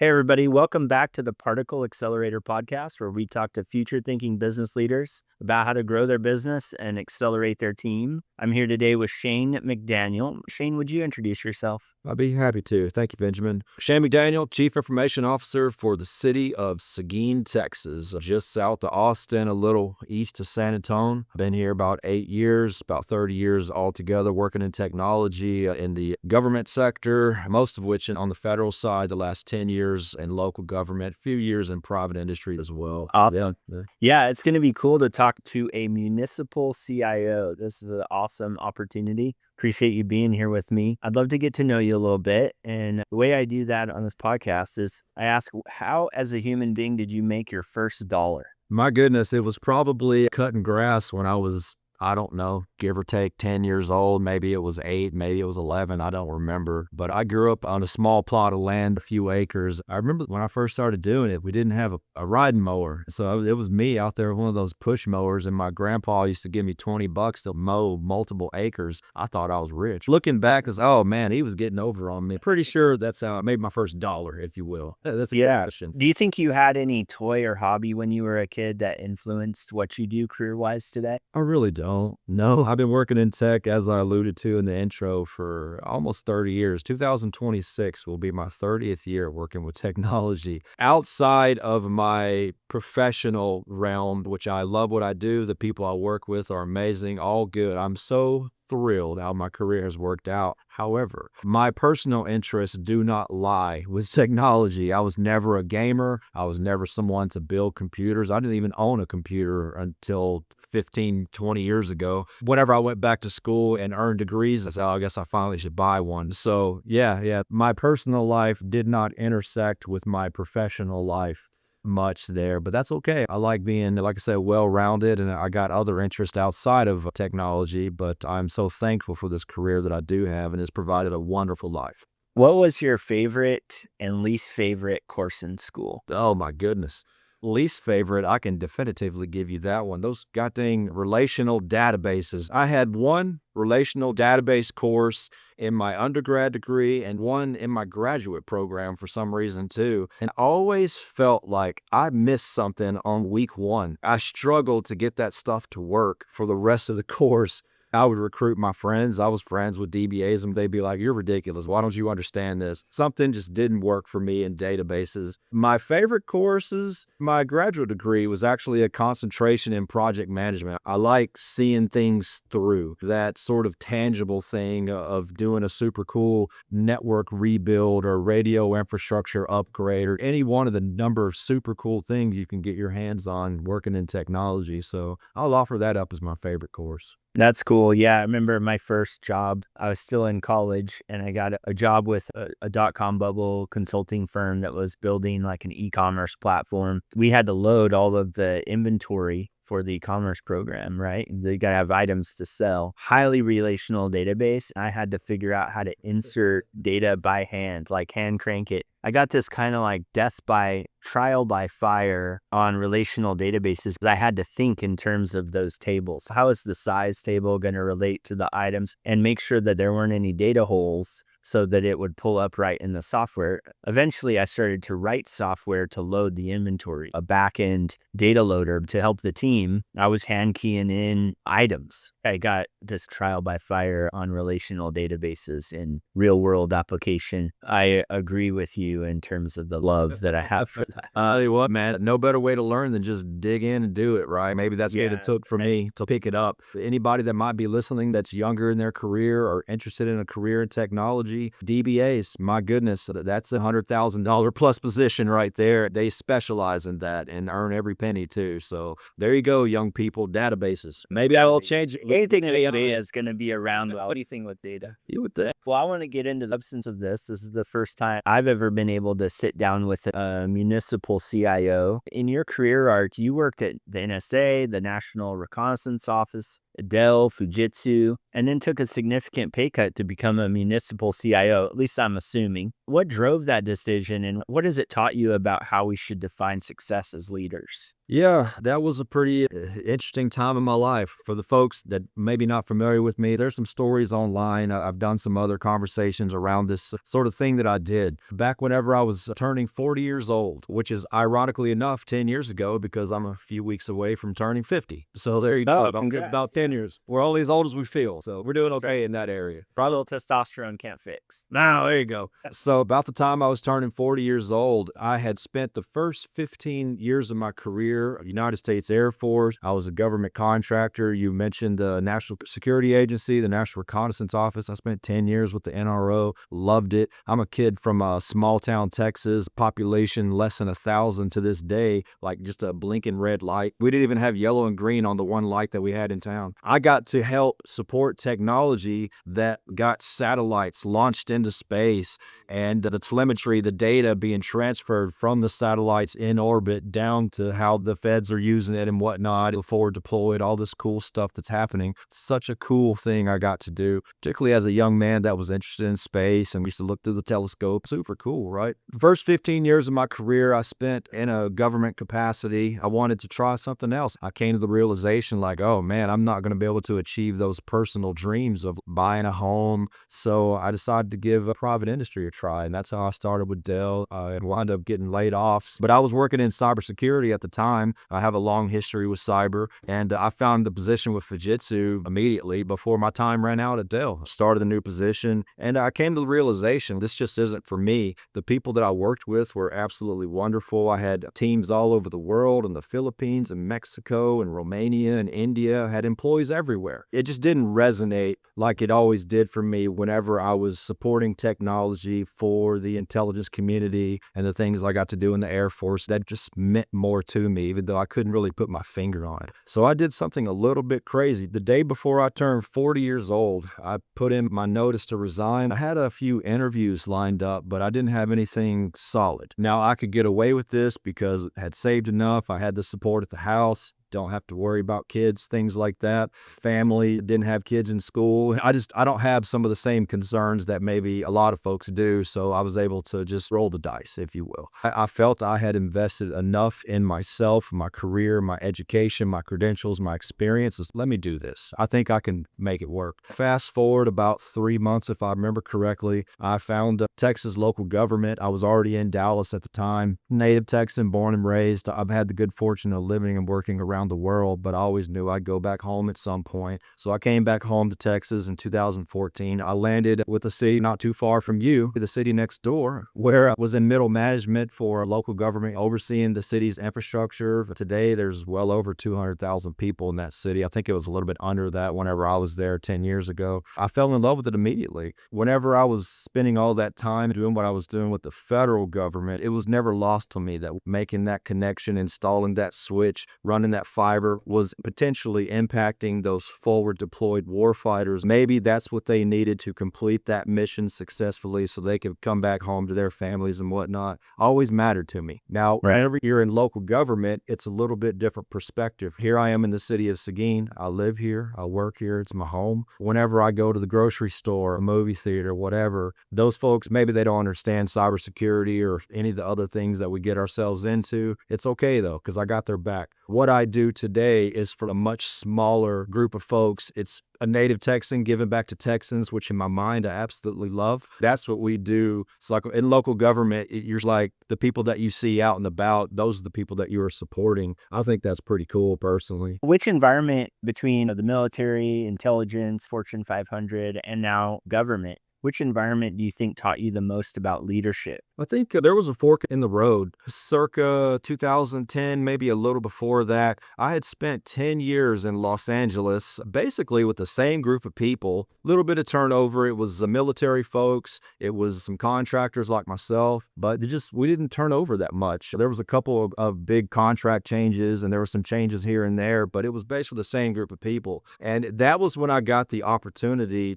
Hey, everybody, welcome back to the Particle Accelerator Podcast, where we talk to future thinking business leaders about how to grow their business and accelerate their team. I'm here today with Shane McDaniel. Shane, would you introduce yourself? I'd be happy to. Thank you, Benjamin. Shane McDaniel, Chief Information Officer for the City of Sein, Texas, just south of Austin, a little east of San Antonio. Been here about 8 years, about 30 years altogether, working in technology in the government sector, most of which on the federal side, the last 10 years in local government, a few years in private industry as well. Awesome. Yeah, it's going to be cool to talk to a municipal CIO. This is an awesome opportunity. Appreciate you being here with me. I'd love to get to know you a little bit. And the way I do that on this podcast is I ask, how, as a human being, did you make your first dollar? My goodness, it was probably cutting grass when I was, I don't know, give or take 10 years old. Maybe it was 8, maybe it was 11. I don't remember. But I grew up on a small plot of land, a few acres. I remember when I first started doing it, we didn't have a riding mower. So it was me out there with one of those push mowers. And my grandpa used to give me $20 to mow multiple acres. I thought I was rich. Looking back, oh man, he was getting over on me. Pretty sure that's how I made my first dollar, if you will. That's a good question. Do you think you had any toy or hobby when you were a kid that influenced what you do career-wise today? I really don't. No, I've been working in tech, as I alluded to in the intro, for almost 30 years. 2026 will be my 30th year working with technology. Outside of my professional realm, which I love what I do, the people I work with are amazing, all good. I'm so thrilled how my career has worked out. However, my personal interests do not lie with technology. I was never a gamer. I was never someone to build computers. I didn't even own a computer until 15, 20 years ago. Whenever I went back to school and earned degrees, I said, I guess I finally should buy one. So yeah, my personal life did not intersect with my professional life much there, but that's okay. I like being, like I said, well-rounded, and I got other interests outside of technology, but I'm so thankful for this career that I do have, and it's provided a wonderful life. What was your favorite and least favorite course in school? Oh my goodness. Least favorite, I can definitively give you that one. Those goddamn relational databases. I had one relational database course in my undergrad degree and one in my graduate program for some reason too. And I always felt like I missed something on week 1. I struggled to get that stuff to work for the rest of the course. I would recruit my friends. I was friends with DBAs, and they'd be like, "You're ridiculous. Why don't you understand this?" Something just didn't work for me in databases. My favorite courses, my graduate degree was actually a concentration in project management. I like seeing things through, that sort of tangible thing of doing a super cool network rebuild or radio infrastructure upgrade or any one of the number of super cool things you can get your hands on working in technology. So I'll offer that up as my favorite course. That's cool. Yeah, I remember my first job. I was still in college, and I got a job with a dot-com bubble consulting firm that was building like an e-commerce platform. We had to load all of the inventory for the e-commerce program, right? They got to have items to sell. Highly relational database. I had to figure out how to insert data by hand, like hand crank it. I got this kind of like death by trial by fire on relational databases because I had to think in terms of those tables. How is the size table going to relate to the items, and make sure that there weren't any data holes so that it would pull up right in the software. Eventually, I started to write software to load the inventory, a back-end data loader to help the team. I was hand keying in items. I got this trial by fire on relational databases in real-world application. I agree with you in terms of the love that I have for that. Tell you what, man, no better way to learn than just dig in and do it, right? Maybe that's what it took for me to pick it up. Anybody that might be listening that's younger in their career or interested in a career in technology, DBAs, my goodness, that's $100,000 plus position right there. They specialize in that and earn every penny too. So there you go, young people, databases. Maybe I will change it. Anything in data is going to be around. What do you think with data? You would think. Well, I want to get into the substance of this. This is the first time I've ever been able to sit down with a municipal CIO. In your career arc, you worked at the NSA, the National Reconnaissance Office, Dell, Fujitsu, and then took a significant pay cut to become a municipal CIO, at least I'm assuming. What drove that decision, and what has it taught you about how we should define success as leaders? Yeah, that was a pretty interesting time in my life. For the folks that maybe not familiar with me, there's some stories online. I've done some other conversations around this sort of thing that I did back whenever I was turning 40 years old, which is ironically enough 10 years ago because I'm a few weeks away from turning 50. So there you go. About 10 years. We're only as old as we feel. So we're doing okay in that area. Probably a little testosterone can't fix. Now, there you go. So about the time I was turning 40 years old, I had spent the first 15 years of my career United States Air Force. I was a government contractor. You mentioned the National Security Agency, the National Reconnaissance Office. I spent 10 years with the NRO. Loved it. I'm a kid from a small town, Texas, population less than 1,000 to this day, like just a blinking red light. We didn't even have yellow and green on the one light that we had in town. I got to help support technology that got satellites launched into space and the telemetry, the data being transferred from the satellites in orbit down to how the feds are using it and whatnot, forward deployed, all this cool stuff that's happening. Such a cool thing I got to do, particularly as a young man that was interested in space and we used to look through the telescope. Super cool, right? The first 15 years of my career I spent in a government capacity. I wanted to try something else. I came to the realization like, oh man, I'm not going to be able to achieve those personal dreams of buying a home. So I decided to give a private industry a try. And that's how I started with Dell and wound up getting laid off. But I was working in cybersecurity at the time. I have a long history with cyber, and I found the position with Fujitsu immediately before my time ran out at Dell. Started a new position, and I came to the realization this just isn't for me. The people that I worked with were absolutely wonderful. I had teams all over the world, in the Philippines and Mexico and Romania and India. I had employees everywhere. It just didn't resonate like it always did for me whenever I was supporting technology for the intelligence community and the things I got to do in the Air Force. That just meant more to me, even though I couldn't really put my finger on it. So I did something a little bit crazy. The day before I turned 40 years old, I put in my notice to resign. I had a few interviews lined up, but I didn't have anything solid. Now I could get away with this because I had saved enough. I had the support at the house. Don't have to worry about kids, things like that. Family, didn't have kids in school. I don't have some of the same concerns that maybe a lot of folks do. So I was able to just roll the dice, if you will. I felt I had invested enough in myself, my career, my education, my credentials, my experiences. Let me do this. I think I can make it work. Fast forward about 3 months, if I remember correctly, I found Texas local government. I was already in Dallas at the time. Native Texan, born and raised. I've had the good fortune of living and working around the world, but I always knew I'd go back home at some point. So I came back home to Texas in 2014. I landed with a city not too far from you, the city next door, where I was in middle management for a local government overseeing the city's infrastructure. Today, there's well over 200,000 people in that city. I think it was a little bit under that whenever I was there 10 years ago. I fell in love with it immediately. Whenever I was spending all that time doing what I was doing with the federal government, it was never lost to me that making that connection, installing that switch, running that fiber was potentially impacting those forward deployed warfighters. Maybe that's what they needed to complete that mission successfully so they could come back home to their families and whatnot. Always mattered to me. Now, whenever you're in local government, it's a little bit different perspective. Here I am in the city of Seguin. I live here. I work here. It's my home. Whenever I go to the grocery store, a movie theater, whatever, those folks, maybe they don't understand cybersecurity or any of the other things that we get ourselves into. It's okay though, because I got their back. What I do today is for a much smaller group of folks. It's a native Texan giving back to Texans, which in my mind I absolutely love. That's what we do. It's like in local government, you're like the people that you see out and about, those are the people that you are supporting. I think that's pretty cool personally. Which environment between the military, intelligence, Fortune 500, and now government, which environment do you think taught you the most about leadership? I think there was a fork in the road circa 2010, maybe a little before that. I had spent 10 years in Los Angeles, basically with the same group of people, a little bit of turnover. It was the military folks. It was some contractors like myself, but we didn't turn over that much. There was a couple of big contract changes and there were some changes here and there, but it was basically the same group of people. And that was when I got the opportunity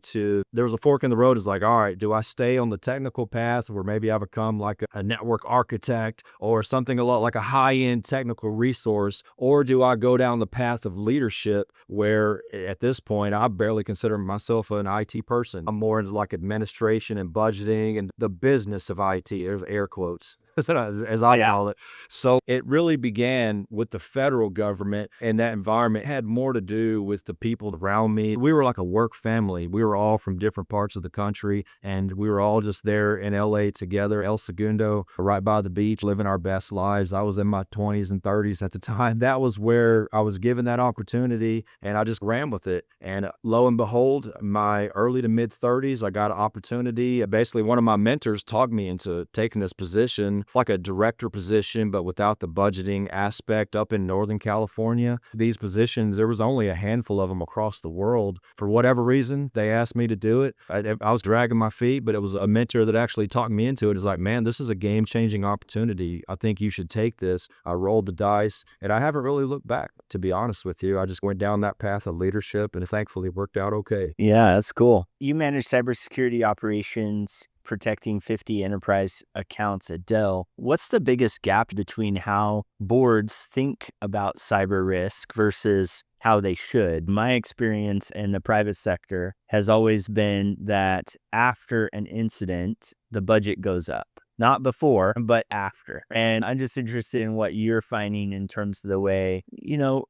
there was a fork in the road. It's like, like, all right, do I stay on the technical path where maybe I become like a network architect or something a lot like a high-end technical resource, or do I go down the path of leadership where at this point I barely consider myself an IT person. I'm more into like administration and budgeting and the business of IT, there's air quotes. As I call it. So it really began with the federal government, and that environment had more to do with the people around me. We were like a work family. We were all from different parts of the country, and we were all just there in LA together, El Segundo, right by the beach, living our best lives. I was in my 20s and 30s at the time. That was where I was given that opportunity, and I just ran with it. And lo and behold, my early to mid 30s, I got an opportunity. Basically, one of my mentors talked me into taking this position, like a director position, but without the budgeting aspect up in Northern California. These positions, there was only a handful of them across the world. For whatever reason, they asked me to do it. I was dragging my feet, but it was a mentor that actually talked me into it. It's like, man, this is a game-changing opportunity. I think you should take this. I rolled the dice, and I haven't really looked back, to be honest with you. I just went down that path of leadership, and thankfully it worked out okay. Yeah, that's cool. You manage cybersecurity operations, protecting 50 enterprise accounts at Dell. What's the biggest gap between how boards think about cyber risk versus how they should? My experience in the private sector has always been that after an incident, the budget goes up. Not before, but after. And I'm just interested in what you're finding in terms of the way,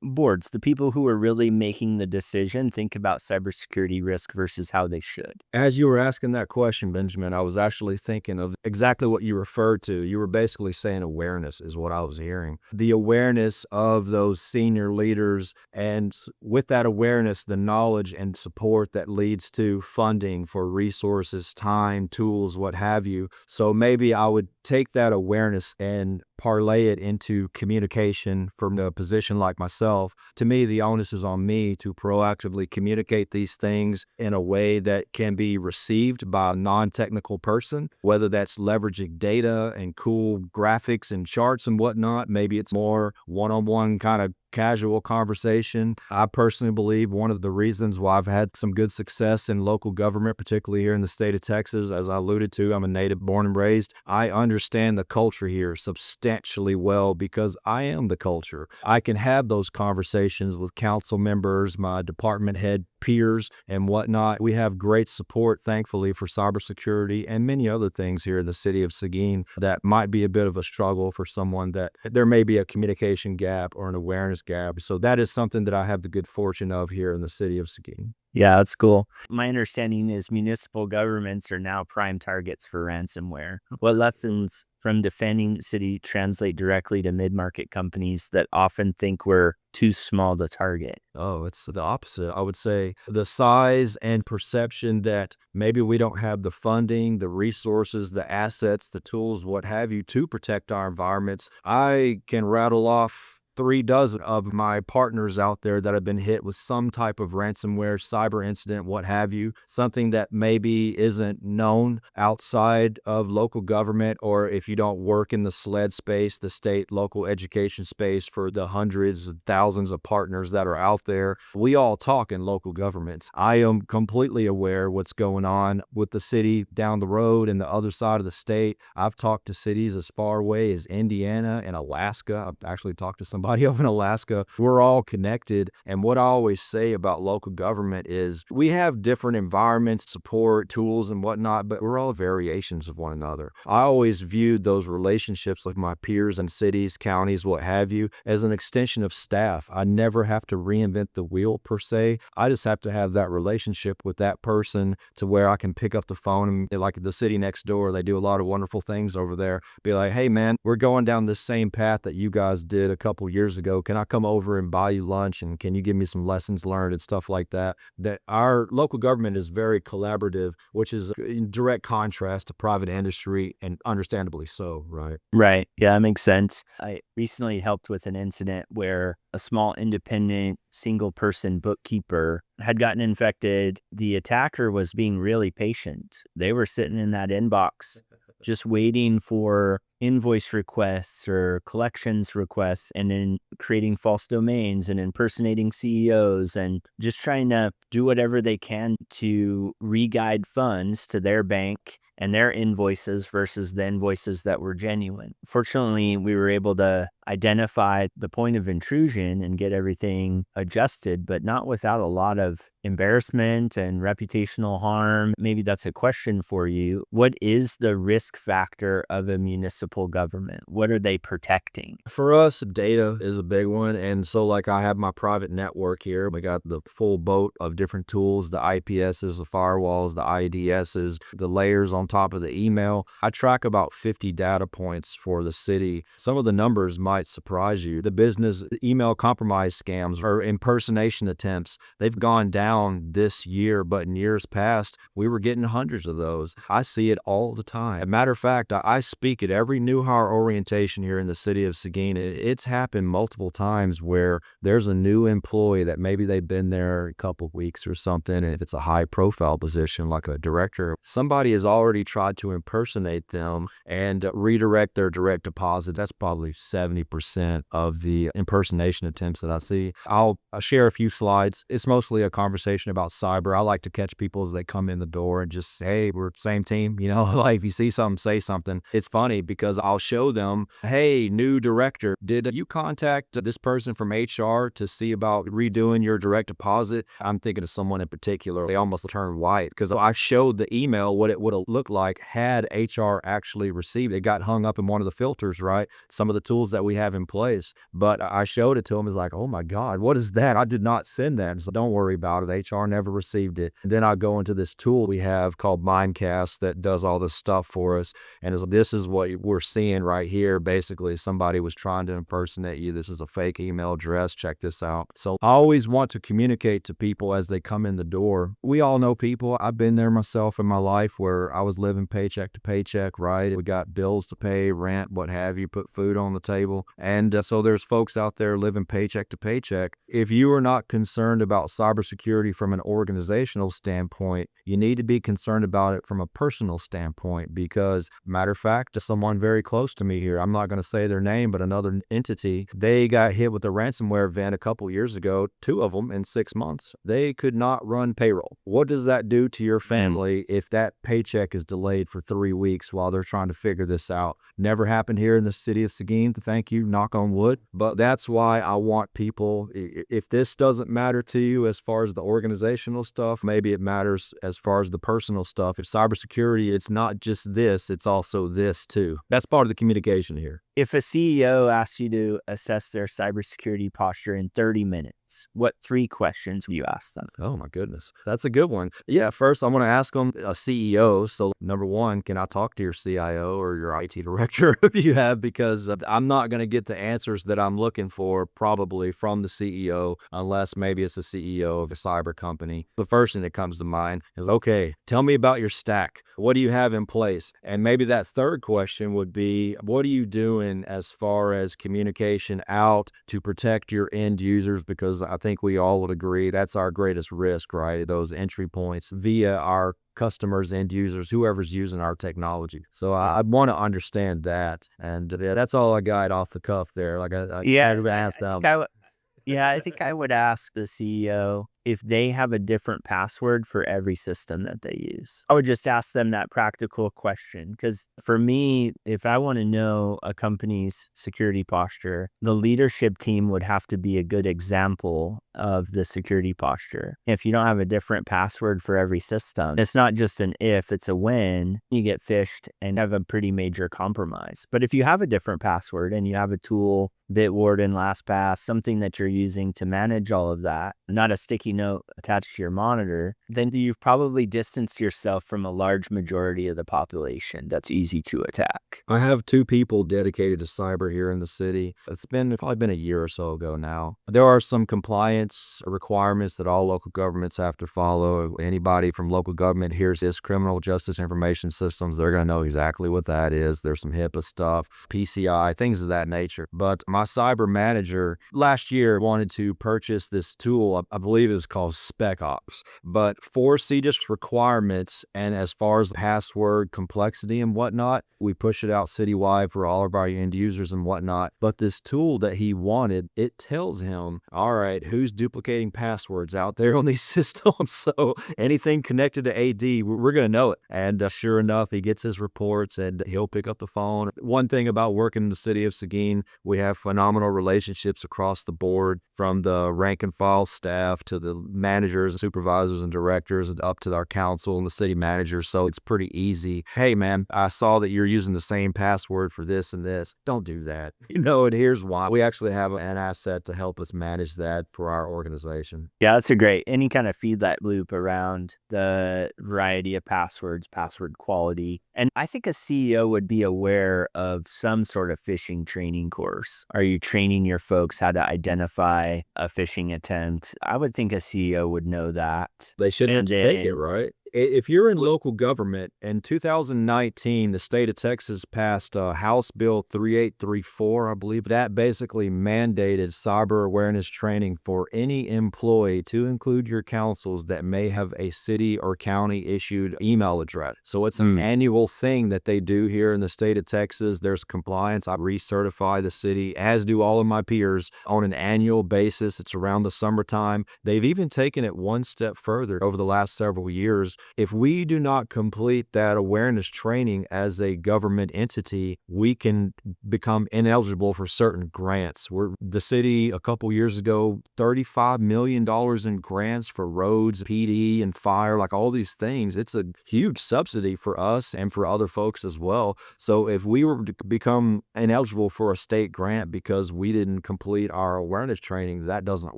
boards, the people who are really making the decision, think about cybersecurity risk versus how they should. As you were asking that question, Benjamin, I was actually thinking of exactly what you referred to. You were basically saying awareness is what I was hearing. The awareness of those senior leaders, and with that awareness, the knowledge and support that leads to funding for resources, time, tools, what have you. So maybe I would take that awareness and parlay it into communication from a position like myself. To me, the onus is on me to proactively communicate these things in a way that can be received by a non-technical person, whether that's leveraging data and cool graphics and charts and whatnot. Maybe it's more one-on-one kind of casual conversation. I personally believe one of the reasons why I've had some good success in local government, particularly here in the state of Texas, as I alluded to, I'm a native born and raised. I understand the culture here substantially well because I am the culture. I can have those conversations with council members, my department head peers and whatnot. We have great support, thankfully, for cybersecurity and many other things here in the city of Seguin that might be a bit of a struggle for someone that there may be a communication gap or an awareness gap. So that is something that I have the good fortune of here in the city of Seguin. Yeah, that's cool. My understanding is municipal governments are now prime targets for ransomware. What lessons from defending the city translate directly to mid-market companies that often think we're too small to target? Oh, it's the opposite. I would say the size and perception that maybe we don't have the funding, the resources, the assets, the tools, what have you, to protect our environments. I can rattle off 36 of my partners out there that have been hit with some type of ransomware, cyber incident, what have you, something that maybe isn't known outside of local government, or if you don't work in the SLED space, the state local education space, for the hundreds and thousands of partners that are out there. We all talk in local governments. I am completely aware what's going on with the city down the road and the other side of the state. I've talked to cities as far away as Indiana and Alaska. I've actually talked to somebody over in Alaska. We're all connected. And what I always say about local government is we have different environments, support, tools, and whatnot, but we're all variations of one another. I always viewed those relationships with my peers in cities, counties, what have you, as an extension of staff. I never have to reinvent the wheel per se. I just have to have that relationship with that person to where I can pick up the phone and, like the city next door, they do a lot of wonderful things over there. Be like, hey man, we're going down this same path that you guys did a couple years ago. Can I come over and buy you lunch, and can you give me some lessons learned and stuff like that? That our local government is very collaborative, which is in direct contrast to private industry, and understandably so, right? Right. Yeah, that makes sense. I recently helped with an incident where a small independent single person bookkeeper had gotten infected. The attacker was being really patient. They were sitting in that inbox just waiting for invoice requests or collections requests, and then creating false domains and impersonating CEOs and just trying to do whatever they can to re-guide funds to their bank and their invoices versus the invoices that were genuine. Fortunately, we were able to identify the point of intrusion and get everything adjusted, but not without a lot of embarrassment and reputational harm. Maybe that's a question for you. What is the risk factor of a municipal government? What are they protecting? For us, data is a big one. And so like I have my private network here. We got the full boat of different tools, the IPSs, the firewalls, the IDSs, the layers on top of the email. I track about 50 data points for the city. Some of the numbers might surprise you. The business email compromise scams or impersonation attempts, they've gone down this year, but in years past, we were getting hundreds of those. I see it all the time. As a matter of fact, I speak at every new hire orientation here in the city of Seguin. It's happened multiple times where there's a new employee that maybe they've been there a couple of weeks or something. And if it's a high profile position like a director, somebody has already tried to impersonate them and redirect their direct deposit. That's probably 70% of the impersonation attempts that I see. I'll share a few slides. It's mostly a conversation about cyber. I like to catch people as they come in the door and just say, hey, we're same team. Like if you see something, say something. It's funny because I'll show them, hey, new director, did you contact this person from HR to see about redoing your direct deposit? I'm thinking of someone in particular. They almost turned white because I showed the email what it would have looked like had HR actually received it. It got hung up in one of the filters, right? Some of the tools that we have in place. But I showed it to them. It's like, oh my God, what is that? I did not send that. So don't worry about it. HR never received it. And then I go into this tool we have called Mimecast that does all this stuff for us. And this is what we're seeing right here. Basically, somebody was trying to impersonate you. This is a fake email address. Check this out. So I always want to communicate to people as they come in the door. We all know people. I've been there myself in my life where I was living paycheck to paycheck, right? We got bills to pay, rent, what have you, put food on the table. And so there's folks out there living paycheck to paycheck. If you are not concerned about cybersecurity from an organizational standpoint, you need to be concerned about it from a personal standpoint because, matter of fact, someone very close to me here, I'm not going to say their name, but another entity, they got hit with a ransomware event a couple years ago, 2 of them in 6 months. They could not run payroll. What does that do to your family if that paycheck is delayed for 3 weeks while they're trying to figure this out? Never happened here in the city of Seguin, thank you, knock on wood. But that's why I want people, if this doesn't matter to you as far as the organizational stuff, maybe it matters as far as the personal stuff. If cybersecurity, it's not just this, it's also this too. That's part of the communication here. If a CEO asks you to assess their cybersecurity posture in 30 minutes, what 3 questions will you ask them? Oh my goodness. That's a good one. Yeah, first I want to ask them a CEO. So number 1, can I talk to your CIO or your IT director if you have, because I'm not going to get the answers that I'm looking for probably from the CEO unless maybe it's the CEO of a cyber company. The first thing that comes to mind is, okay, tell me about your stack. What do you have in place? And maybe that third question would be, what are you doing as far as communication out to protect your end users? Because I think we all would agree that's our greatest risk, right? Those entry points via our customers, end users, whoever's using our technology. So I want to understand that. And that's all I got off the cuff there. Like I asked them. I think I would ask the CEO if they have a different password for every system that they use. I would just ask them that practical question. Because for me, if I want to know a company's security posture, the leadership team would have to be a good example of the security posture. If you don't have a different password for every system, it's not just an if, it's a when. You get phished and have a pretty major compromise. But if you have a different password and you have a tool, Bitwarden, LastPass, something that you're using to manage all of that, not a sticky note attached to your monitor, then you've probably distanced yourself from a large majority of the population that's easy to attack. I have 2 people dedicated to cyber here in the city. It's probably been a year or so ago now. There are some compliance requirements that all local governments have to follow. Anybody from local government hears this, criminal justice information systems, they're going to know exactly what that is. There's some HIPAA stuff, PCI, things of that nature. But my my cyber manager last year wanted to purchase this tool. I believe it was called Spec Ops, but for CDISC requirements and as far as password complexity and whatnot, we push it out citywide for all of our end users and whatnot. But this tool that he wanted, it tells him, all right, who's duplicating passwords out there on these systems? So anything connected to AD, we're going to know it. And sure enough, he gets his reports and he'll pick up the phone. One thing about working in the city of Seguin, we have phenomenal relationships across the board, from the rank and file staff to the managers, supervisors, and directors, and up to our council and the city manager. So it's pretty easy. Hey, man, I saw that you're using the same password for this and this. Don't do that. And here's why. We actually have an asset to help us manage that for our organization. Yeah, that's a great, any kind of feedback loop around the variety of passwords, password quality. And I think a CEO would be aware of some sort of phishing training course. Are you training your folks how to identify a phishing attempt? I would think a CEO would know that. They shouldn't take it, right? If you're in local government, in 2019, the state of Texas passed House Bill 3834, I believe. That basically mandated cyber awareness training for any employee, to include your councils, that may have a city or county issued email address. So it's an annual thing that they do here in the state of Texas. There's compliance. I recertify the city, as do all of my peers, on an annual basis. It's around the summertime. They've even taken it one step further over the last several years. If we do not complete that awareness training as a government entity, we can become ineligible for certain grants. The city, a couple years ago, $35 million in grants for roads, PD, and fire, like all these things. It's a huge subsidy for us and for other folks as well. So if we were to become ineligible for a state grant because we didn't complete our awareness training, that doesn't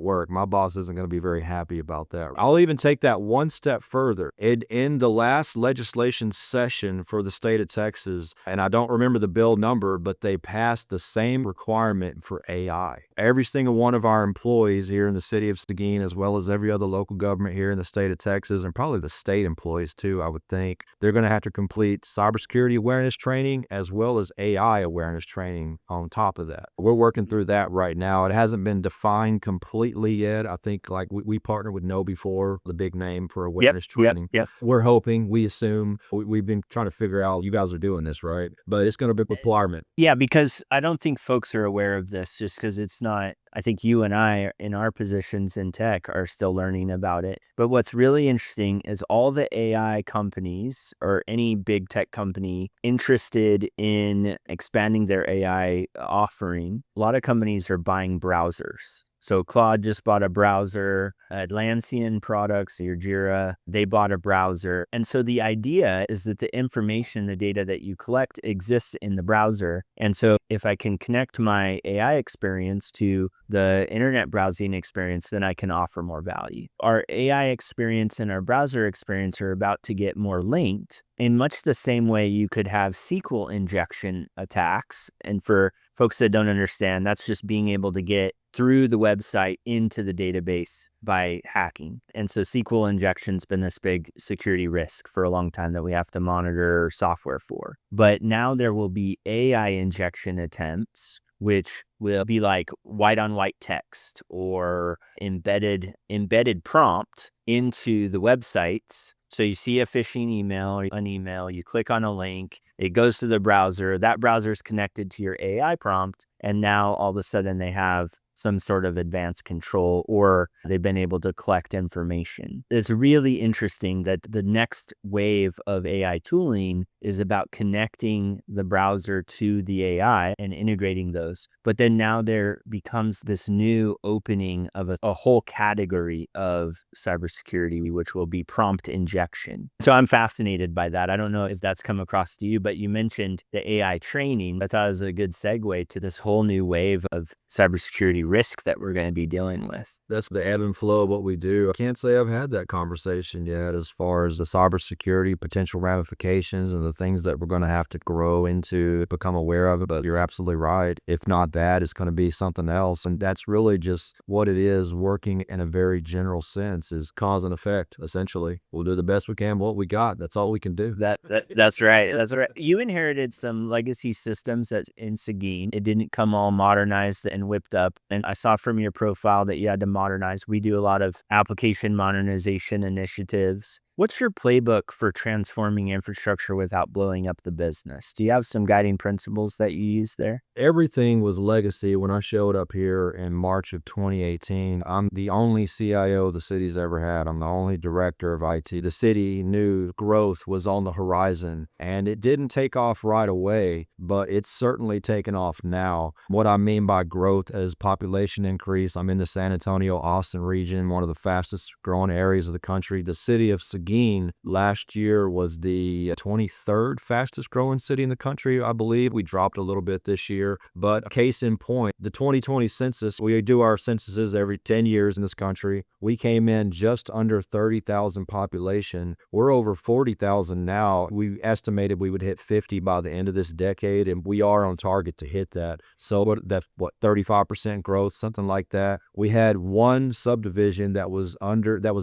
work. My boss isn't going to be very happy about that. I'll even take that one step further. In the last legislation session for the state of Texas, and I don't remember the bill number, but they passed the same requirement for AI. Every single one of our employees here in the city of Seguin, as well as every other local government here in the state of Texas, and probably the state employees too, I would think, they're going to have to complete cybersecurity awareness training as well as AI awareness training on top of that. We're working through that right now. It hasn't been defined completely yet. I think like we partnered with KnowBe4, the big name for awareness training. Yep. We're hoping, we assume, we've been trying to figure out, you guys are doing this, right? But it's going to be a requirement. Yeah, because I don't think folks are aware of this just because it's not, I think you and I in our positions in tech are still learning about it. But what's really interesting is all the AI companies or any big tech company interested in expanding their AI offering, a lot of companies are buying browsers. So Claude just bought a browser, Atlassian products, your Jira, they bought a browser. And so the idea is that the information, the data that you collect exists in the browser. And so if I can connect my AI experience to the internet browsing experience, then I can offer more value. Our AI experience and our browser experience are about to get more linked. In much the same way you could have SQL injection attacks. And for folks that don't understand, that's just being able to get through the website into the database by hacking. And so SQL injection's been this big security risk for a long time that we have to monitor software for. But now there will be AI injection attempts, which will be like white on white text or embedded prompt into the websites. So you see a phishing email or an email, you click on a link, it goes to the browser, that browser is connected to your AI prompt, and now all of a sudden they have some sort of advanced control or they've been able to collect information. It's really interesting that the next wave of AI tooling is about connecting the browser to the AI and integrating those. But then now there becomes this new opening of a whole category of cybersecurity, which will be prompt injection. So I'm fascinated by that. I don't know if that's come across to you, but you mentioned the AI training. I thought it was a good segue to this whole new wave of cybersecurity risk that we're going to be dealing with. That's the ebb and flow of what we do. I can't say I've had that conversation yet as far as the cybersecurity potential ramifications and the things that we're going to have to grow into, become aware of it. But you're absolutely right. If not that, it's going to be something else. And that's really just what it is, working in a very general sense, is cause and effect, essentially. We'll do the best we can with what we got. That's all we can do. That's right. That's right. You inherited some legacy systems that's in Seguin. It didn't come all modernized and whipped up. And I saw from your profile that you had to modernize. We do a lot of application modernization initiatives. What's your playbook for transforming infrastructure without blowing up the business? Do you have some guiding principles that you use there? Everything was legacy when I showed up here in March of 2018. I'm the only CIO the city's ever had. I'm the only director of IT. The city knew growth was on the horizon, and it didn't take off right away, but it's certainly taken off now. What I mean by growth is population increase. I'm in the San Antonio, Austin region, one of the fastest growing areas of the country. The city of Seguin last year was the 23rd fastest growing city in the country, I believe. We dropped a little bit this year, but case in point, the 2020 census, we do our censuses every 10 years in this country. We came in just under 30,000 population. We're over 40,000 now. We estimated we would hit 50 by the end of this decade, and we are on target to hit that. So that's 35% growth, something like that. We had one subdivision that was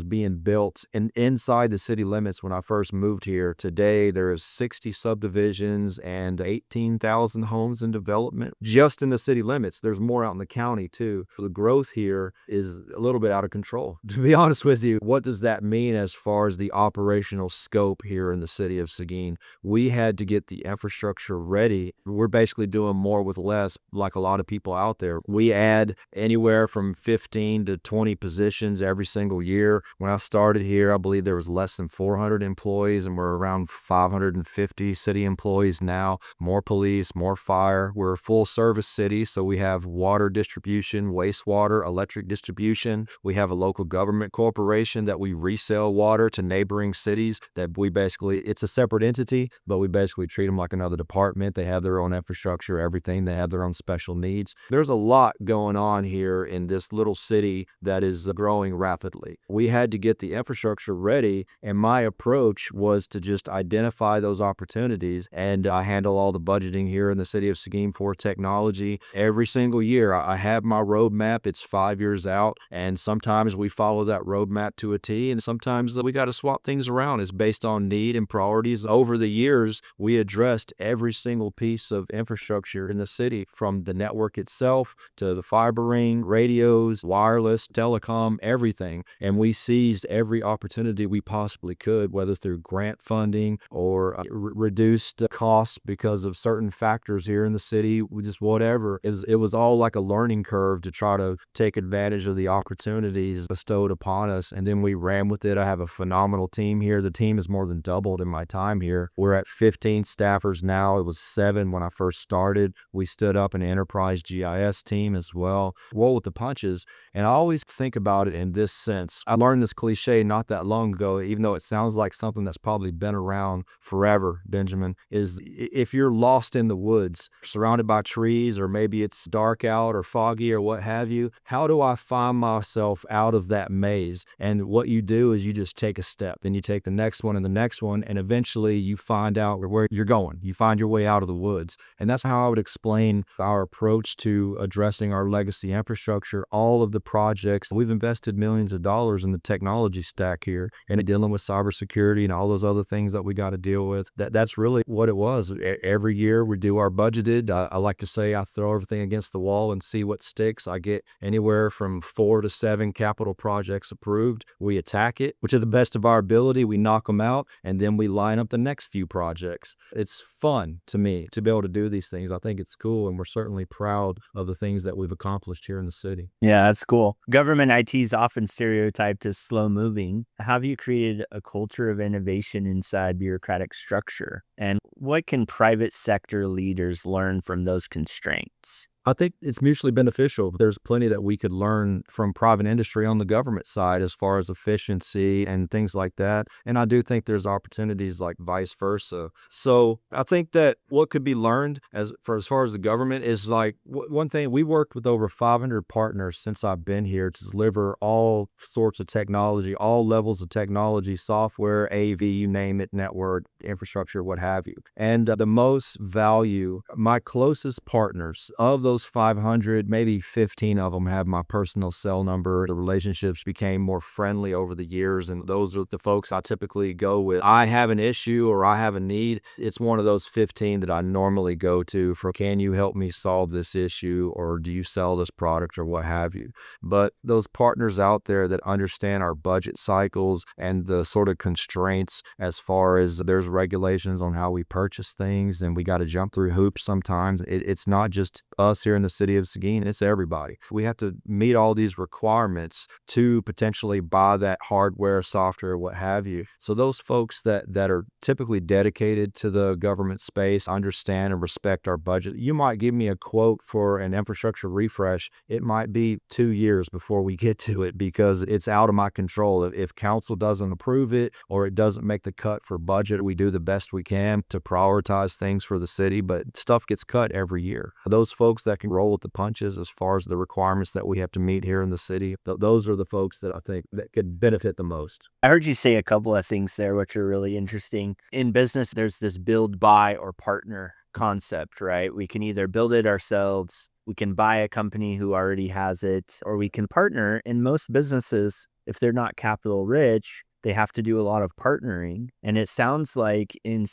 being built inside the city limits when I first moved here. Today, there is 60 subdivisions and 18,000 homes in development just in the city limits. There's more out in the county too. The growth here is a little bit out of control. To be honest with you, what does that mean as far as the operational scope here in the city of Seguin? We had to get the infrastructure ready. We're basically doing more with less, like a lot of people out there. We add anywhere from 15 to 20 positions every single year. When I started here, I believe there was less than 400 employees, and we're around 550 city employees now. More police, more fire. We're a full service city, so we have water distribution, wastewater, electric distribution. We have a local government corporation that we resell water to neighboring cities that it's a separate entity, but we basically treat them like another department. They have their own infrastructure, everything. They have their own special needs. There's a lot going on here in this little city that is growing rapidly. We had to get the infrastructure ready, and my approach was to just identify those opportunities, and I handle all the budgeting here in the city of Seguin for technology. Every single year, I have my roadmap. It's 5 years out, and sometimes we follow that roadmap to a T, and sometimes we got to swap things around. It's based on need and priorities. Over the years, we addressed every single piece of infrastructure in the city, from the network itself to the fiber ring, radios, wireless, telecom, everything, and we seized every opportunity we possibly could, whether through grant funding or reduced costs because of certain factors here in the city, just whatever. It was all like a learning curve to try to take advantage of the opportunities bestowed upon us, and then we ran with it. I have a phenomenal team here. The team has more than doubled in my time here. We're at 15 staffers now. It was 7 when I first started. We stood up an enterprise GIS team as well. Roll with the punches, and I always think about it in this sense. I learned this cliche not that long ago, even though it sounds like something that's probably been around forever, Benjamin, is if you're lost in the woods, surrounded by trees, or maybe it's dark out or foggy or what have you, how do I find myself out of that maze? And what you do is you just take a step, and you take the next one and the next one, and eventually you find out where you're going. You find your way out of the woods. And that's how I would explain our approach to addressing our legacy infrastructure. All of the projects, we've invested millions of dollars in the technology stack here, and dealing with cybersecurity and all those other things that we got to deal with. That's really what it was. Every year we do our budgeted. I like to say I throw everything against the wall and see what sticks. I get anywhere from 4 to 7 capital projects approved. We attack it, which, to the best of our ability, we knock them out, and then we line up the next few projects. It's fun to me to be able to do these things. I think it's cool, and we're certainly proud of the things that we've accomplished here in the city. Yeah, that's cool. Government IT is often stereotyped as slow moving. How have you created a culture of innovation inside bureaucratic structure? And what can private sector leaders learn from those constraints? I think it's mutually beneficial. There's plenty that we could learn from private industry on the government side as far as efficiency and things like that. And I do think there's opportunities like vice versa. So I think that what could be learned as far as the government is like one thing, we worked with over 500 partners since I've been here to deliver all sorts of technology, all levels of technology, software, AV, you name it, network, infrastructure, what have you. And the most value, my closest partners of those 500, maybe 15 of them have my personal cell number. The relationships became more friendly over the years, and those are the folks I typically go with. I have an issue or I have a need. It's one of those 15 that I normally go to for, can you help me solve this issue, or do you sell this product, or what have you. But those partners out there that understand our budget cycles and the sort of constraints as far as there's regulations on how we purchase things, and we got to jump through hoops sometimes. It's not just us here in the city of Seguin, it's everybody. We have to meet all these requirements to potentially buy that hardware, software, what have you. So those folks that are typically dedicated to the government space understand and respect our budget. You might give me a quote for an infrastructure refresh. It might be 2 years before we get to it because it's out of my control. If council doesn't approve it or it doesn't make the cut for budget, we do the best we can to prioritize things for the city, but stuff gets cut every year. Those folks that can roll with the punches as far as the requirements that we have to meet here in the city, those are the folks that I think that could benefit the most. I heard you say a couple of things there, which are really interesting. In business, there's this build, buy, or partner concept, right? We can either build it ourselves, we can buy a company who already has it, or we can partner. In most businesses, if they're not capital rich, they have to do a lot of partnering. And it sounds like in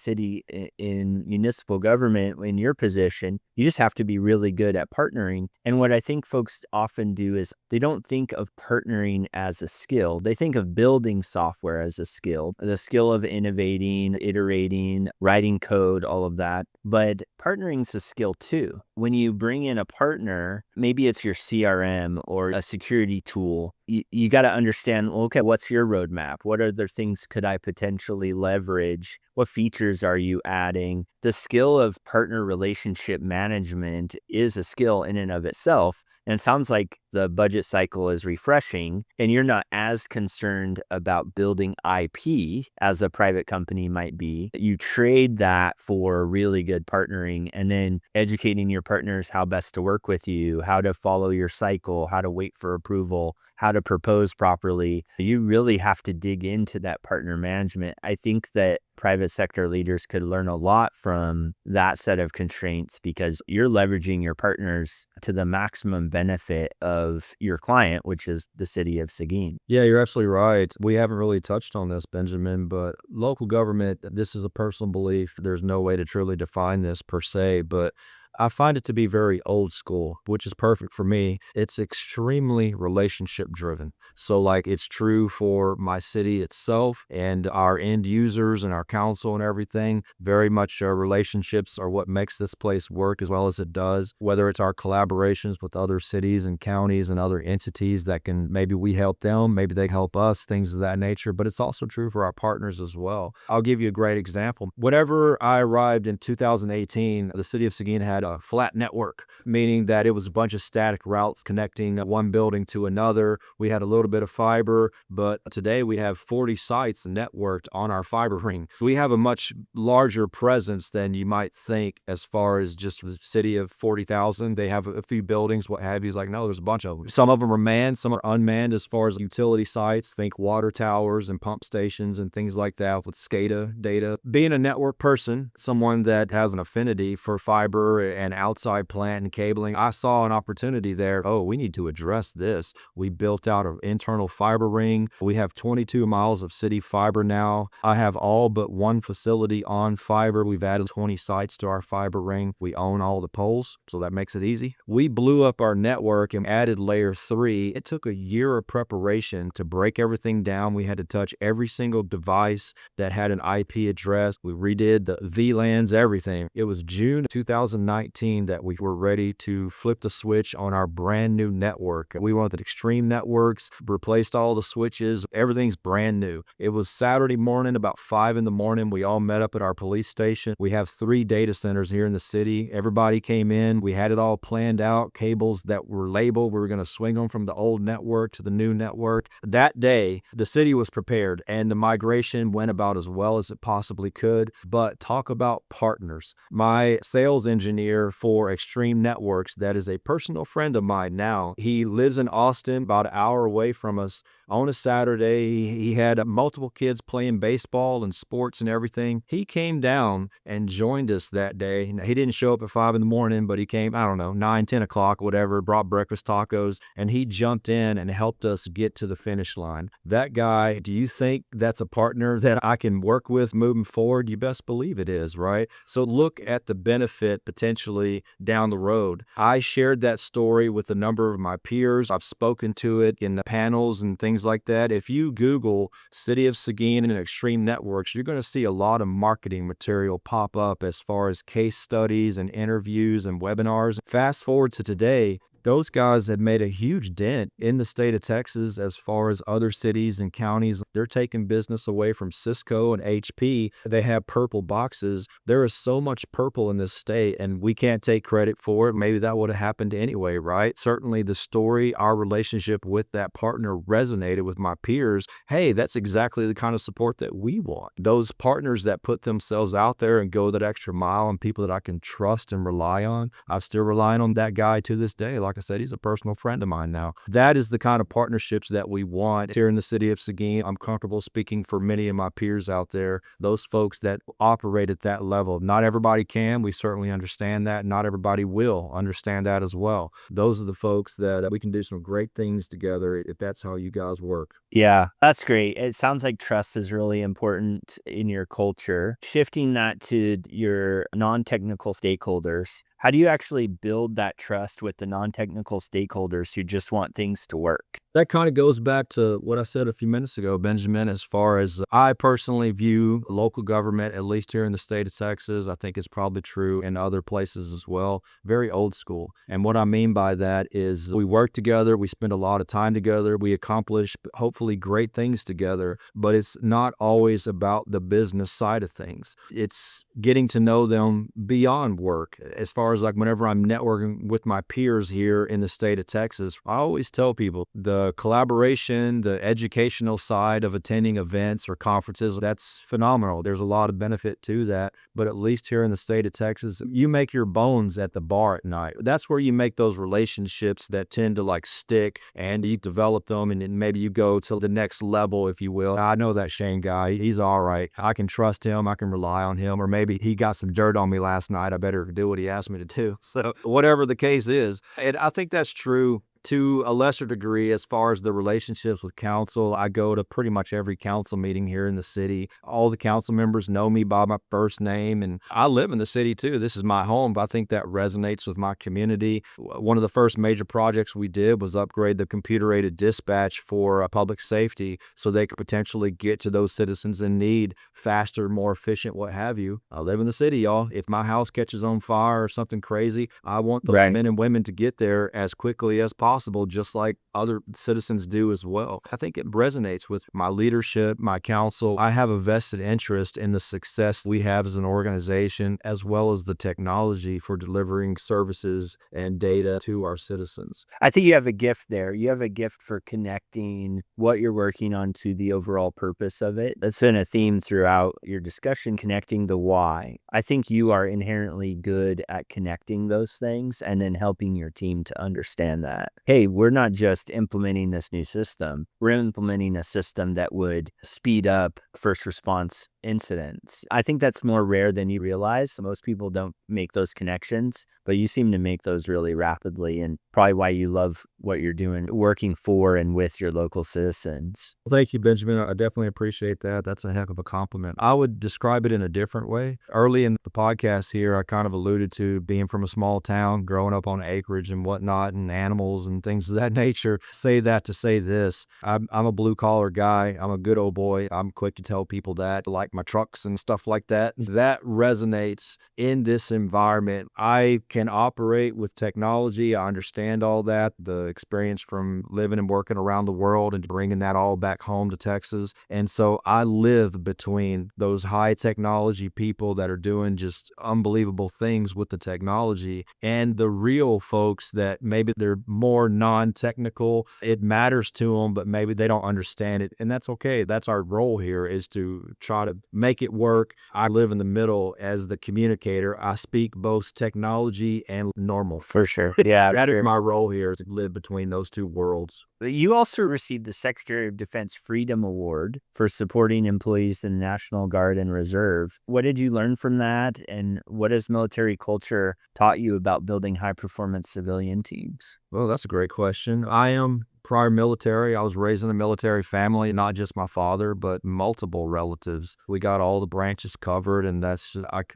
municipal government, in your position, you just have to be really good at partnering. And what I think folks often do is they don't think of partnering as a skill. They think of building software as a skill, the skill of innovating, iterating, writing code, all of that. But partnering's a skill too. When you bring in a partner, maybe it's your CRM or a security tool, you got to understand, okay, what's your roadmap? What other things could I potentially leverage? What features are you adding? The skill of partner relationship management is a skill in and of itself. And it sounds like the budget cycle is refreshing and you're not as concerned about building IP as a private company might be. You trade that for really good partnering and then educating your partners how best to work with you, how to follow your cycle, how to wait for approval, how to propose properly. You really have to dig into that partner management. I think that private sector leaders could learn a lot from that set of constraints because you're leveraging your partners to the maximum benefit of your client, which is the city of Seguin. Yeah, you're absolutely right. We haven't really touched on this, Benjamin, but local government, this is a personal belief. There's no way to truly define this per se, but I find it to be very old school, which is perfect for me. It's extremely relationship driven. So like it's true for my city itself and our end users and our council and everything. Very much relationships are what makes this place work as well as it does, whether it's our collaborations with other cities and counties and other entities that can, maybe we help them, maybe they help us, things of that nature, but it's also true for our partners as well. I'll give you a great example. Whenever I arrived in 2018, the city of Seguin had a flat network, meaning that it was a bunch of static routes connecting one building to another. We had a little bit of fiber, but today we have 40 sites networked on our fiber ring. We have a much larger presence than you might think as far as just the city of 40,000. They have a few buildings, what have you. It's like, no, there's a bunch of them. Some of them are manned, some are unmanned as far as utility sites. Think water towers and pump stations and things like that with SCADA data. Being a network person, someone that has an affinity for fiber and outside plant and cabling, I saw an opportunity there. Oh, we need to address this. We built out an internal fiber ring. We have 22 miles of city fiber now. I have all but one facility on fiber. We've added 20 sites to our fiber ring. We own all the poles, so that makes it easy. We blew up our network and added layer 3. It took a year of preparation to break everything down. We had to touch every single device that had an IP address. We redid the VLANs, everything. It was June 2019. 2019 that we were ready to flip the switch on our brand new network. We went with Extreme Networks, replaced all the switches. Everything's brand new. It was Saturday morning, about 5 in the morning. We all met up at our police station. We have 3 data centers here in the city. Everybody came in. We had it all planned out, cables that were labeled. We were going to swing them from the old network to the new network. That day, the city was prepared and the migration went about as well as it possibly could. But talk about partners. My sales engineer for Extreme Networks, that is a personal friend of mine now, he lives in Austin, about an hour away from us. On a Saturday, he had multiple kids playing baseball and sports and everything. He came down and joined us that day. He didn't show up at 5 in the morning, but he came, 9, 10 o'clock, whatever, brought breakfast tacos, and he jumped in and helped us get to the finish line. That guy, do you think that's a partner that I can work with moving forward? You best believe it is, right? So look at the benefit potentially down the road. I shared that story with a number of my peers. I've spoken to it in the panels and things like that. If you Google City of Sein and Extreme Networks, you're going to see a lot of marketing material pop up as far as case studies and interviews and webinars. Fast forward to today, those guys have made a huge dent in the state of Texas as far as other cities and counties. They're taking business away from Cisco and HP. They have purple boxes. There is so much purple in this state, and we can't take credit for it. Maybe that would have happened anyway, right? Certainly the story, our relationship with that partner resonated with my peers. Hey, that's exactly the kind of support that we want. Those partners that put themselves out there and go that extra mile, and people that I can trust and rely on. I'm still relying on that guy to this day. Like I said, he's a personal friend of mine now. That is the kind of partnerships that we want here in the city of Seguin. I'm comfortable speaking for many of my peers out there, those folks that operate at that level. Not everybody can. We certainly understand that. Not everybody will understand that as well. Those are the folks that we can do some great things together if that's how you guys work. Yeah, that's great. It sounds like trust is really important in your culture. Shifting that to your non-technical stakeholders, how do you actually build that trust with the non-technical stakeholders who just want things to work? That kind of goes back to what I said a few minutes ago, Benjamin, as far as I personally view local government, at least here in the state of Texas. I think it's probably true in other places as well. Very old school. And what I mean by that is we work together, we spend a lot of time together, we accomplish hopefully great things together, but it's not always about the business side of things. It's getting to know them beyond work. As far as like whenever I'm networking with my peers here in the state of Texas, I always tell people the collaboration, the educational side of attending events or conferences, that's phenomenal. There's a lot of benefit to that. But at least here in the state of Texas, you make your bones at the bar at night. That's where you make those relationships that tend to like stick, and you develop them, and then maybe you go to the next level, if you will. I know that Shane guy, he's all right. I can trust him. I can rely on him. Or maybe he got some dirt on me last night. I better do what he asked me to do. So whatever the case is, and I think that's true to a lesser degree as far as the relationships with council. I go to pretty much every council meeting here in the city. All the council members know me by my first name, and I live in the city too. This is my home, but I think that resonates with my community. One of the first major projects we did was upgrade the computer-aided dispatch for public safety so they could potentially get to those citizens in need faster, more efficient, what have you. I live in the city, y'all. If my house catches on fire or something crazy, I want those men and women to get there as quickly as possible, just like other citizens do as well. I think it resonates with my leadership, my council. I have a vested interest in the success we have as an organization, as well as the technology for delivering services and data to our citizens. I think you have a gift there. You have a gift for connecting what you're working on to the overall purpose of it. That's been a theme throughout your discussion, connecting the why. I think you are inherently good at connecting those things and then helping your team to understand that. Hey, we're not just implementing this new system. We're implementing a system that would speed up first response incidents. I think that's more rare than you realize. Most people don't make those connections, but you seem to make those really rapidly, and probably why you love what you're doing, working for and with your local citizens. Well, thank you, Benjamin. I definitely appreciate that. That's a heck of a compliment. I would describe it in a different way. Early in the podcast here, I kind of alluded to being from a small town, growing up on acreage and whatnot, and animals and things of that nature. Say that to say this. I'm a blue collar guy. I'm a good old boy. I'm quick to tell people that. Like like my trucks and stuff like that. That resonates in this environment. I can operate with technology. I understand all that, the experience from living and working around the world and bringing that all back home to Texas. And so I live between those high technology people that are doing just unbelievable things with the technology and the real folks that maybe they're more non-technical. It matters to them, but maybe they don't understand it. And that's okay. That's our role here, is to try to make it work. I live in the middle as the communicator. I speak both technology and normal. For sure. Yeah. That is my role here, is to live between those two worlds. You also received the Secretary of Defense Freedom Award for supporting employees in the National Guard and Reserve. What did you learn from that? And what has military culture taught you about building high-performance civilian teams? Well, that's a great question. I am prior military. I was raised in a military family, not just my father, but multiple relatives. We got all the branches covered, and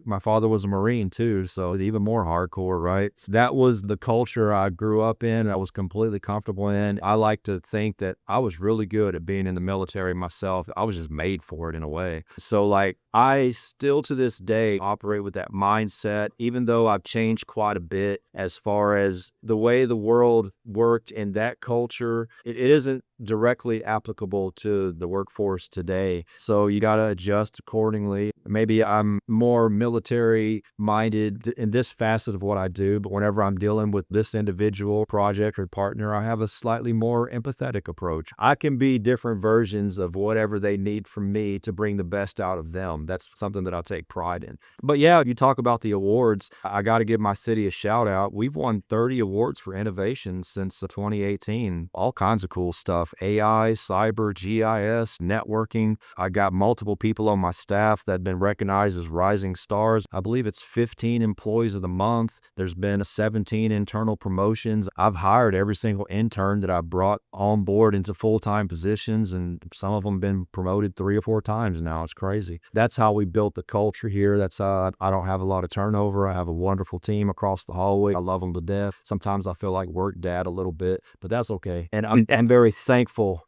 my father was a Marine too, so even more hardcore, right? So that was the culture I grew up in. I was completely comfortable in. I like to think that I was really good at being in the military myself. I was just made for it in a way. So I still to this day operate with that mindset, even though I've changed quite a bit as far as the way the world worked in that culture. It isn't directly applicable to the workforce today. So you got to adjust accordingly. Maybe I'm more military minded in this facet of what I do, but whenever I'm dealing with this individual project or partner, I have a slightly more empathetic approach. I can be different versions of whatever they need from me to bring the best out of them. That's something that I take pride in. But yeah, you talk about the awards. I got to give my city a shout out. We've won 30 awards for innovation since 2018. All kinds of cool stuff. AI, cyber, GIS, networking. I got multiple people on my staff that have been recognized as rising stars. I believe it's 15 employees of the month. There's been 17 internal promotions. I've hired every single intern that I brought on board into full-time positions, and some of them been promoted 3 or 4 times now. It's crazy. That's how we built the culture here. That's how I don't have a lot of turnover. I have a wonderful team across the hallway. I love them to death. Sometimes I feel like work dad a little bit, but that's okay. And I'm very thankful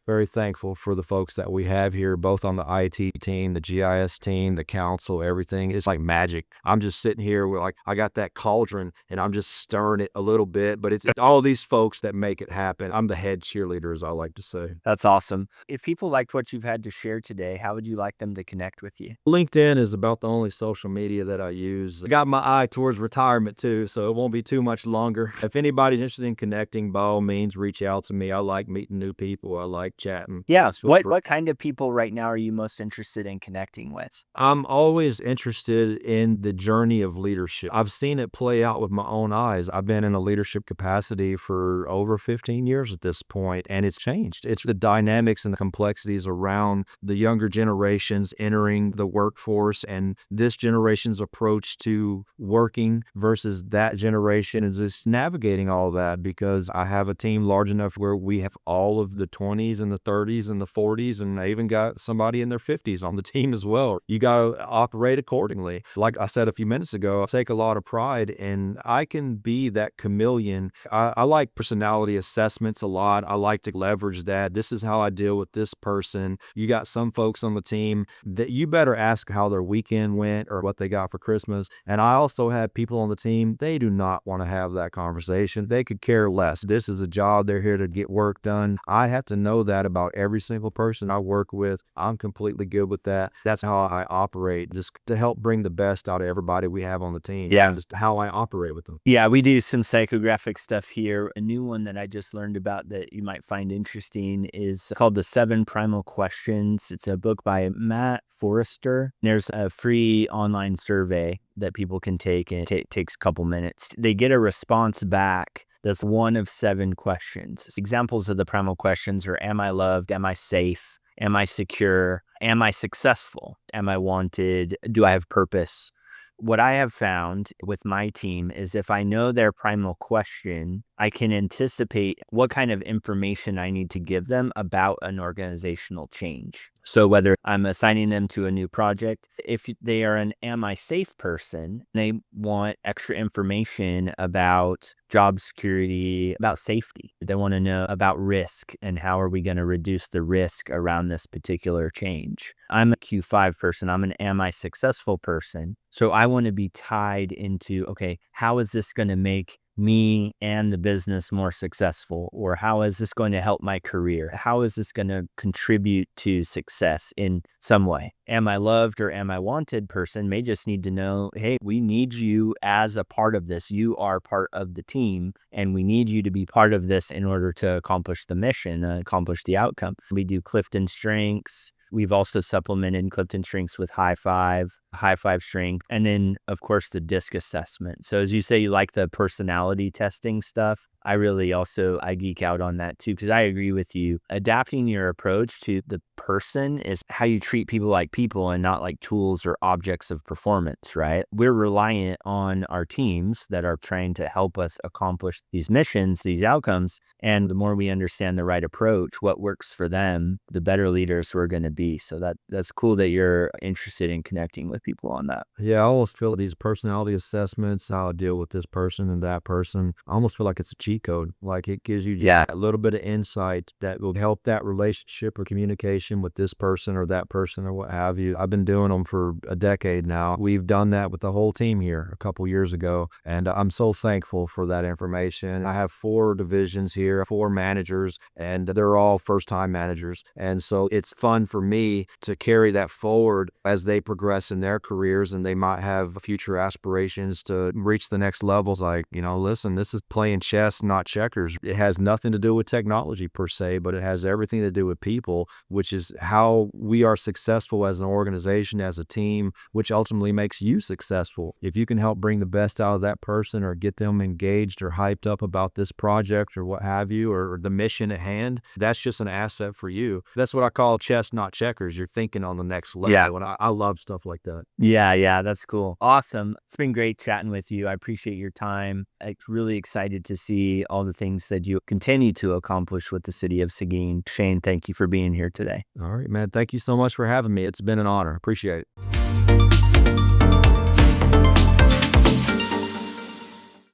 for the folks that we have here, both on the IT team, the GIS team, the council, everything. It's like magic. I'm just sitting here with I got that cauldron and I'm just stirring it a little bit, but it's all these folks that make it happen. I'm the head cheerleader, as I like to say. That's awesome. If people liked what you've had to share today, how would you like them to connect with you? LinkedIn is about the only social media that I use. I got my eye towards retirement too, so it won't be too much longer. If anybody's interested in connecting, by all means, reach out to me. I like meeting new people. I like chatting. Yeah. What kind of people right now are you most interested in connecting with? I'm always interested in the journey of leadership. I've seen it play out with my own eyes. I've been in a leadership capacity for over 15 years at this point, and it's changed. It's the dynamics and the complexities around the younger generations entering the workforce and this generation's approach to working versus that generation, and just navigating all that, because I have a team large enough where we have all of the 20s and the 30s and the 40s, and I even got somebody in their 50s on the team as well. You got to operate accordingly. Like I said a few minutes ago, I take a lot of pride and I can be that chameleon. I like personality assessments a lot. I like to leverage that. This is how I deal with this person. You got some folks on the team that you better ask how their weekend went or what they got for Christmas. And I also have people on the team, they do not want to have that conversation. They could care less. This is a job. They're here to get work done. I have to know that about every single person I work with. I'm completely good with that. That's how I operate, just to help bring the best out of everybody we have on the team. Yeah. Just how I operate with them. Yeah, we do some psychographic stuff here. A new one that I just learned about that you might find interesting is called The 7 Primal Questions. It's a book by Matt Forrester. There's a free online survey that people can take, and it takes a couple minutes. They get a response back that's one of 7 questions. Examples of the primal questions are: am I loved? Am I safe? Am I secure? Am I successful? Am I wanted? Do I have purpose? What I have found with my team is if I know their primal question, I can anticipate what kind of information I need to give them about an organizational change. So whether I'm assigning them to a new project, if they are an am I safe person, they want extra information about job security, about safety. They want to know about risk and how are we going to reduce the risk around this particular change. I'm a Q5 person. I'm an am I successful person. So I want to be tied into, okay, how is this going to make me and the business more successful? Or how is this going to help my career? How is this going to contribute to success in some way? Am I loved or am I wanted person may just need to know, hey, we need you as a part of this. You are part of the team and we need you to be part of this in order to accomplish the mission, accomplish the outcome. We do Clifton strengths. We've also supplemented Clifton strengths with high five strength, and then of course the DISC assessment. So as you say, you like the personality testing stuff. I geek out on that too, because I agree with you. Adapting your approach to the person is how you treat people like people and not like tools or objects of performance, right? We're reliant on our teams that are trying to help us accomplish these missions, these outcomes. And the more we understand the right approach, what works for them, the better leaders we're going to be. So that's cool that you're interested in connecting with people on that. Yeah, I almost feel these personality assessments, how I deal with this person and that person, I almost feel like it's a cheat code. Like it gives you just a little bit of insight that will help that relationship or communication with this person or that person or what have you. I've been doing them for a decade now. We've done that with the whole team here a couple years ago, and I'm so thankful for that information. I have 4 divisions here, 4 managers, and they're all first-time managers. And so it's fun for me to carry that forward as they progress in their careers and they might have future aspirations to reach the next levels. Like, listen, this is playing chess, not checkers. It has nothing to do with technology per se, but it has everything to do with people, which is how we are successful as an organization, as a team, which ultimately makes you successful. If you can help bring the best out of that person or get them engaged or hyped up about this project or what have you, or the mission at hand, that's just an asset for you. That's what I call chess, not checkers. You're thinking on the next level. Yeah. And I love stuff like that. Yeah, that's cool. Awesome. It's been great chatting with you. I appreciate your time. I'm really excited to see all the things that you continue to accomplish with the City of Seguin. Shane, thank you for being here today. All right, man. Thank you so much for having me. It's been an honor. Appreciate it.